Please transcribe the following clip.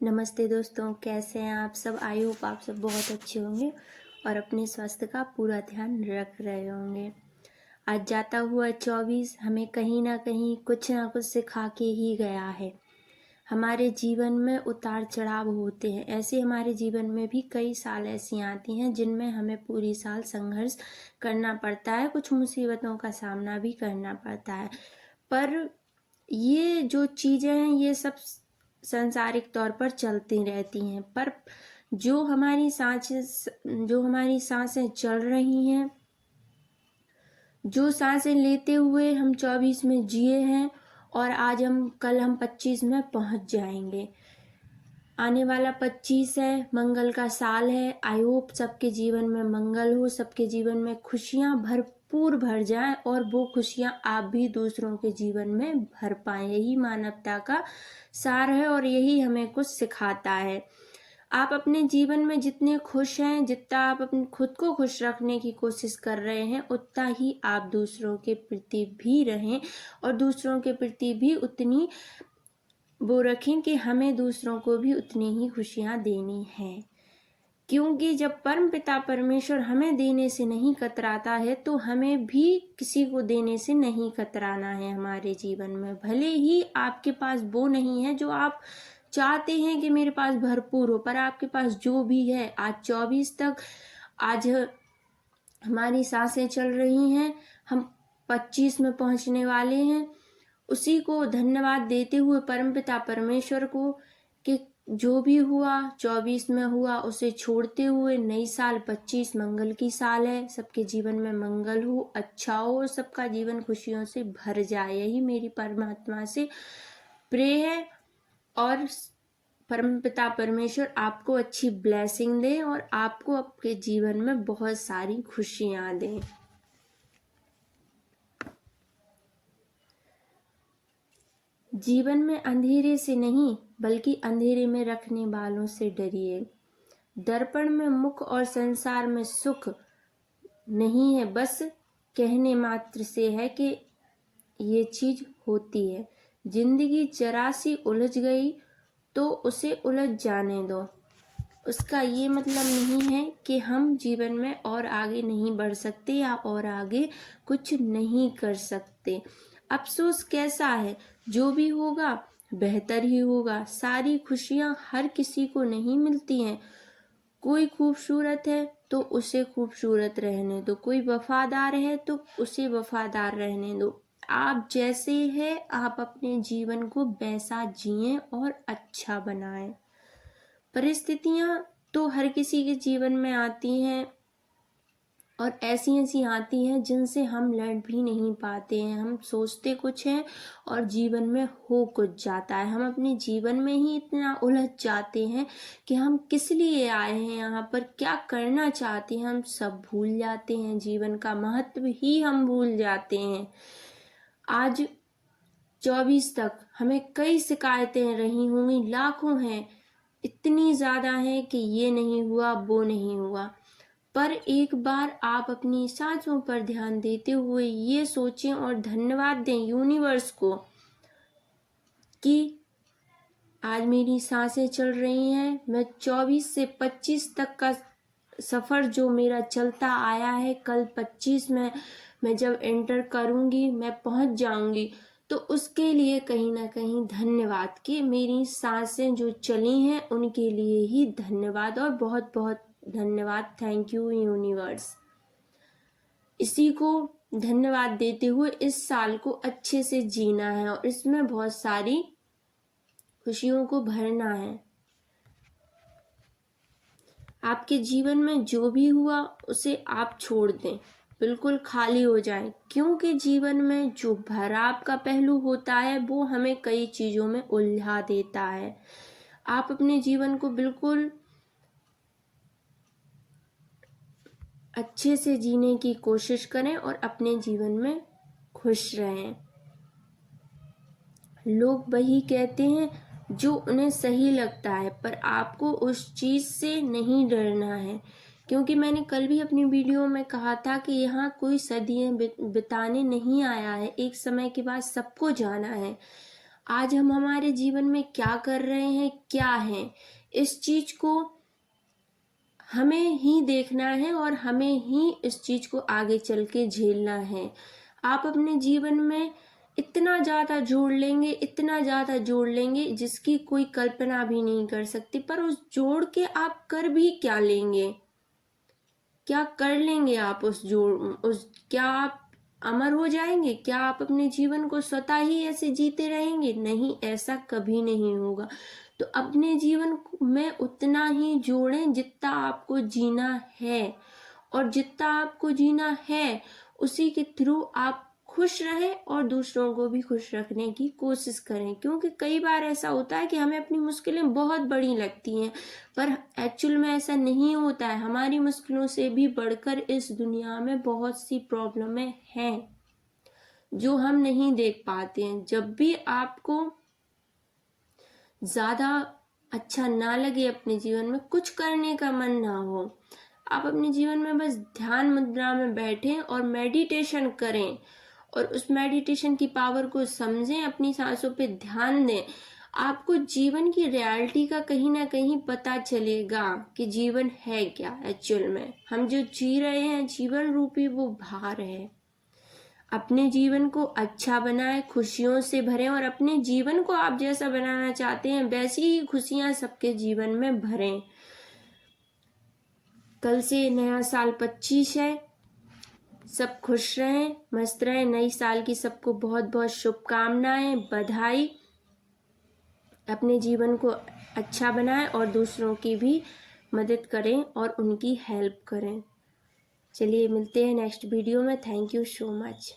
नमस्ते दोस्तों, कैसे हैं आप सब। आई होप आप सब बहुत अच्छे होंगे और अपने स्वास्थ्य का पूरा ध्यान रख रहे होंगे। आज जाता हुआ 24 हमें कहीं ना कुछ सिखा के ही गया है। हमारे जीवन में उतार चढ़ाव होते हैं, ऐसे हमारे जीवन में भी कई साल ऐसी आती हैं जिनमें हमें पूरी साल संघर्ष करना पड़ता है, कुछ मुसीबतों का सामना भी करना पड़ता है। पर ये जो चीज़ें हैं ये सब सांसारिक तौर पर चलती रहती हैं, पर जो हमारी सांसें चल रही हैं, जो सांसें लेते हुए हम 24 में जिए हैं और आज कल हम 25 में पहुंच जाएंगे। आने वाला 25 है, मंगल का साल है। आई होप सबके जीवन में मंगल हो, सबके जीवन में खुशियां भरपूर भर जाएं और वो खुशियां आप भी दूसरों के जीवन में भर पाएं। यही मानवता का सार है और यही हमें कुछ सिखाता है। आप अपने जीवन में जितने खुश हैं, जितना आप अपने खुद को खुश रखने की कोशिश कर रहे हैं, उतना ही आप दूसरों के प्रति भी रहें और दूसरों के प्रति भी उतनी वो रखें कि हमें दूसरों को भी उतनी ही खुशियां देनी हैं। क्योंकि जब परम पिता परमेश्वर हमें देने से नहीं कतराता है तो हमें भी किसी को देने से नहीं कतराना है। हमारे जीवन में भले ही आपके पास वो नहीं है जो आप चाहते हैं कि मेरे पास भरपूर हो, पर आपके पास जो भी है, आज 24 तक, आज हमारी सांसें चल रही हैं, हम 25 में पहुंचने वाले हैं, उसी को धन्यवाद देते हुए परमपिता परमेश्वर को कि जो भी हुआ 24 में हुआ उसे छोड़ते हुए नई साल 25 मंगल की साल है। सबके जीवन में मंगल हो, अच्छा हो, सबका जीवन खुशियों से भर जाए, यही मेरी परमात्मा से प्रे है। और परमपिता परमेश्वर आपको अच्छी ब्लेसिंग दे और आपको आपके जीवन में बहुत सारी खुशियां दे। जीवन में अंधेरे से नहीं बल्कि अंधेरे में रखने वालों से डरिए। दर्पण में मुख और संसार में सुख नहीं है, बस कहने मात्र से है कि ये चीज होती है। जिंदगी जरा सी उलझ गई तो उसे उलझ जाने दो। उसका ये मतलब नहीं है कि हम जीवन में और आगे नहीं बढ़ सकते या और आगे कुछ नहीं कर सकते। अफसोस कैसा है, जो भी होगा बेहतर ही होगा। सारी खुशियां हर किसी को नहीं मिलती हैं। कोई खूबसूरत है तो उसे खूबसूरत रहने दो, कोई वफादार है तो उसे वफादार रहने दो। आप जैसे हैं आप अपने जीवन को वैसा जिएं और अच्छा बनाएं। परिस्थितियां तो हर किसी के जीवन में आती हैं और ऐसी आती हैं जिनसे हम लड़ भी नहीं पाते हैं। हम सोचते कुछ हैं और जीवन में हो कुछ जाता है। हम अपने जीवन में ही इतना उलझ जाते हैं कि हम किस लिए आए हैं यहाँ पर, क्या करना चाहते हैं, हम सब भूल जाते हैं। जीवन का महत्व ही हम भूल जाते हैं। आज 24 तक हमें कई शिकायतें रही होंगी, लाखों हैं, इतनी ज़्यादा है कि ये नहीं हुआ, वो नहीं हुआ। पर एक बार आप अपनी सांसों पर ध्यान देते हुए ये सोचें और धन्यवाद दें यूनिवर्स को कि आज मेरी सांसें चल रही हैं। मैं 24 से 25 तक का सफ़र जो मेरा चलता आया है, कल 25 में मैं जब एंटर करूँगी, मैं पहुँच जाऊँगी, तो उसके लिए कहीं ना कहीं धन्यवाद कि मेरी सांसें जो चली हैं उनके लिए ही धन्यवाद और बहुत बहुत धन्यवाद। Thank you universe. इसी को धन्यवाद देते हुए इस साल को अच्छे से जीना है और इसमें बहुत सारी खुशियों को भरना है। आपके जीवन में जो भी हुआ उसे आप छोड़ दें, बिल्कुल खाली हो जाएं, क्योंकि जीवन में जो भराव का पहलू होता है वो हमें कई चीज़ों में उलझा देता है। आप अपने जीवन को बिल्कुल अच्छे से जीने की कोशिश करें और अपने जीवन में खुश रहें। लोग वही कहते हैं जो उन्हें सही लगता है, पर आपको उस चीज़ से नहीं डरना है, क्योंकि मैंने कल भी अपनी वीडियो में कहा था कि यहाँ कोई सदियाँ बिताने नहीं आया है। एक समय के बाद सबको जाना है। आज हम हमारे जीवन में क्या कर रहे हैं, क्या है, इस चीज को हमें ही देखना है और हमें ही इस चीज को आगे चल के झेलना है। आप अपने जीवन में इतना ज्यादा जोड़ लेंगे, इतना ज्यादा जोड़ लेंगे जिसकी कोई कल्पना भी नहीं कर सकती। पर उस जोड़ के आप कर भी क्या लेंगे, क्या कर लेंगे आप क्या आप अमर हो जाएंगे? क्या आप अपने जीवन को स्वतः ही ऐसे जीते रहेंगे? नहीं, ऐसा कभी नहीं होगा। तो अपने जीवन में उतना ही जोड़ें जितना आपको जीना है, और जितना आपको जीना है उसी के थ्रू आप खुश रहें और दूसरों को भी खुश रखने की कोशिश करें। क्योंकि कई बार ऐसा होता है कि हमें अपनी मुश्किलें बहुत बड़ी लगती हैं, पर एक्चुअल में ऐसा नहीं होता है। हमारी मुश्किलों से भी बढ़कर इस दुनिया में बहुत सी प्रॉब्लमें हैं जो हम नहीं देख पाते हैं। जब भी आपको ज्यादा अच्छा ना लगे, अपने जीवन में कुछ करने का मन ना हो, आप अपने जीवन में बस ध्यान मुद्रा में बैठें और मेडिटेशन करें और उस मेडिटेशन की पावर को समझें, अपनी सांसों पे ध्यान दें। आपको जीवन की रियलिटी का कहीं ना कहीं पता चलेगा कि जीवन है क्या। एक्चुअल में हम जो जी रहे हैं, जीवन रूपी वो भार है। अपने जीवन को अच्छा बनाएं, खुशियों से भरें और अपने जीवन को आप जैसा बनाना चाहते हैं वैसी ही खुशियां सबके जीवन में भरें। कल से नया साल 25 है। सब खुश रहें, मस्त रहें। नई साल की सबको बहुत बहुत शुभकामनाएं, बधाई। अपने जीवन को अच्छा बनाएं और दूसरों की भी मदद करें और उनकी हेल्प करें। चलिए मिलते हैं नेक्स्ट वीडियो में। Thank you so much.